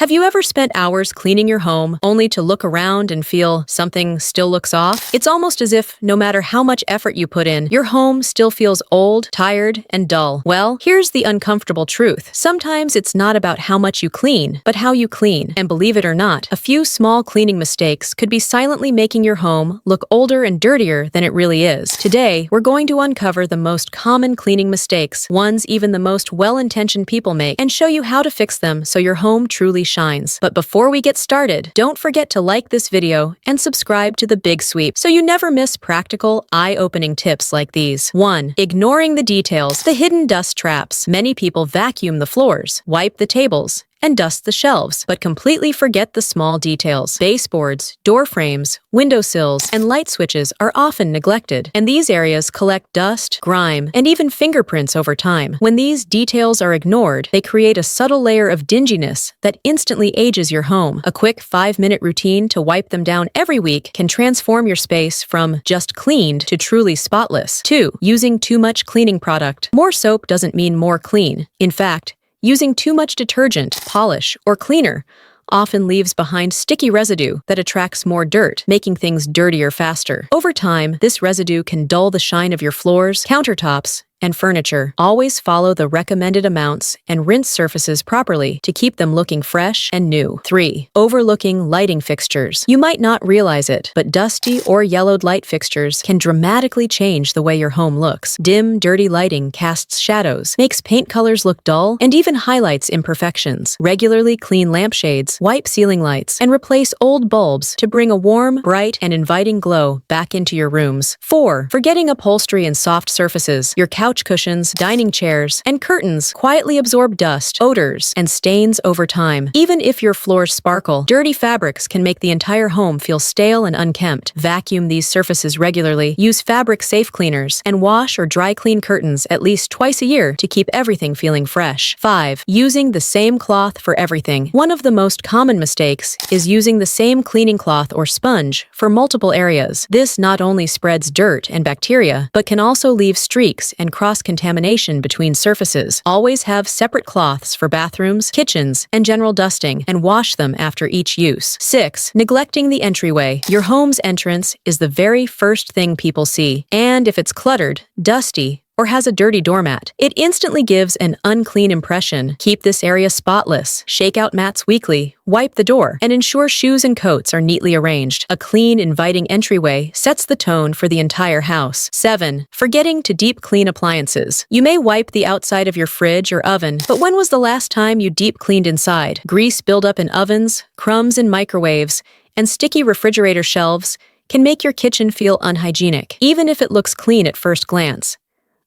Have you ever spent hours cleaning your home only to look around and feel something still looks off? It's almost as if no matter how much effort you put in, your home still feels old, tired, and dull. Well, here's the uncomfortable truth. Sometimes it's not about how much you clean, but how you clean. And believe it or not, a few small cleaning mistakes could be silently making your home look older and dirtier than it really is. Today, we're going to uncover the most common cleaning mistakes, ones even the most well-intentioned people make, and show you how to fix them so your home truly shines. But before we get started, don't forget to like this video and subscribe to The Big Sweep so you never miss practical, eye-opening tips like these. 1. Ignoring the details, the hidden dust traps. Many people vacuum the floors, wipe the tables, and dust the shelves, but completely forget the small details. Baseboards, door frames, windowsills, and light switches are often neglected, and these areas collect dust, grime, and even fingerprints over time. When these details are ignored, they create a subtle layer of dinginess that instantly ages your home. A quick 5-minute routine to wipe them down every week can transform your space from just cleaned to truly spotless. 2. Using too much cleaning product. More soap doesn't mean more clean. In fact, using too much detergent, polish, or cleaner often leaves behind sticky residue that attracts more dirt, making things dirtier faster. Over time, this residue can dull the shine of your floors, countertops, and furniture. Always follow the recommended amounts and rinse surfaces properly to keep them looking fresh and new. 3. Overlooking lighting fixtures. You might not realize it, but dusty or yellowed light fixtures can dramatically change the way your home looks. Dim, dirty lighting casts shadows, makes paint colors look dull, and even highlights imperfections. Regularly clean lampshades, wipe ceiling lights, and replace old bulbs to bring a warm, bright, and inviting glow back into your rooms. 4. Forgetting upholstery and soft surfaces. Your couch cushions, dining chairs, and curtains quietly absorb dust, odors, and stains over time. Even if your floors sparkle, dirty fabrics can make the entire home feel stale and unkempt. Vacuum these surfaces regularly, use fabric-safe cleaners, and wash or dry clean curtains at least twice a year to keep everything feeling fresh. 5. Using the same cloth for everything. One of the most common mistakes is using the same cleaning cloth or sponge for multiple areas. This not only spreads dirt and bacteria, but can also leave streaks and cross-contamination between surfaces. Always have separate cloths for bathrooms, kitchens, and general dusting, and wash them after each use. 6. Neglecting the entryway. Your home's entrance is the very first thing people see, and if it's cluttered, dusty, or has a dirty doormat, it instantly gives an unclean impression. Keep this area spotless, shake out mats weekly, wipe the door, and ensure shoes and coats are neatly arranged. A clean, inviting entryway sets the tone for the entire house. 7. Forgetting to deep clean appliances. You may wipe the outside of your fridge or oven, but when was the last time you deep cleaned inside? Grease buildup in ovens, crumbs in microwaves, and sticky refrigerator shelves can make your kitchen feel unhygienic, even if it looks clean at first glance.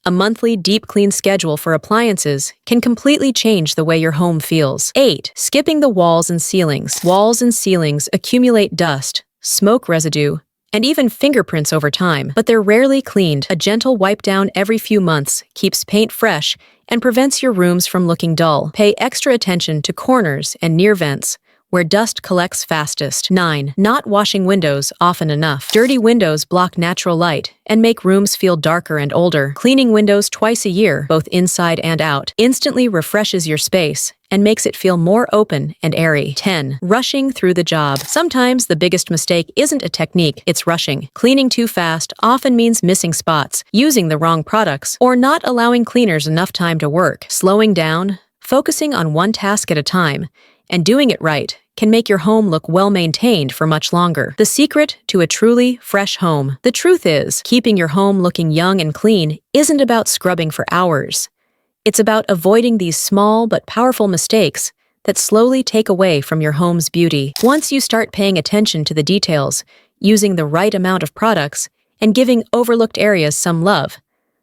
A monthly deep clean schedule for appliances can completely change the way your home feels. 8. Skipping the walls and ceilings. Walls and ceilings accumulate dust, smoke residue, and even fingerprints over time, but they're rarely cleaned. A gentle wipe down every few months keeps paint fresh and prevents your rooms from looking dull. Pay extra attention to corners and near vents, where dust collects fastest. 9. Not washing windows often enough. Dirty windows block natural light and make rooms feel darker and older. Cleaning windows twice a year, both inside and out, instantly refreshes your space and makes it feel more open and airy. 10. Rushing through the job. Sometimes the biggest mistake isn't a technique, it's rushing. Cleaning too fast often means missing spots, using the wrong products, or not allowing cleaners enough time to work. Slowing down, focusing on one task at a time, and doing it right can make your home look well-maintained for much longer. The secret to a truly fresh home. The truth is, keeping your home looking young and clean isn't about scrubbing for hours. It's about avoiding these small but powerful mistakes that slowly take away from your home's beauty. Once you start paying attention to the details, using the right amount of products, and giving overlooked areas some love,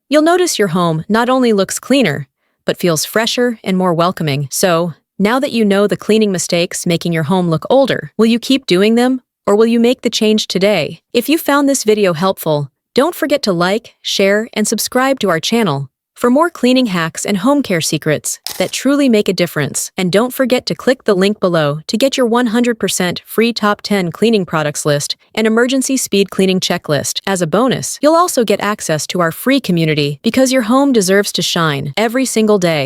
you'll notice your home not only looks cleaner, but feels fresher and more welcoming. So, now that you know the cleaning mistakes making your home look older, will you keep doing them, or will you make the change today? If you found this video helpful, don't forget to like, share, and subscribe to our channel for more cleaning hacks and home care secrets that truly make a difference. And don't forget to click the link below to get your 100% free top 10 cleaning products list and emergency speed cleaning checklist. As a bonus, you'll also get access to our free community because your home deserves to shine every single day.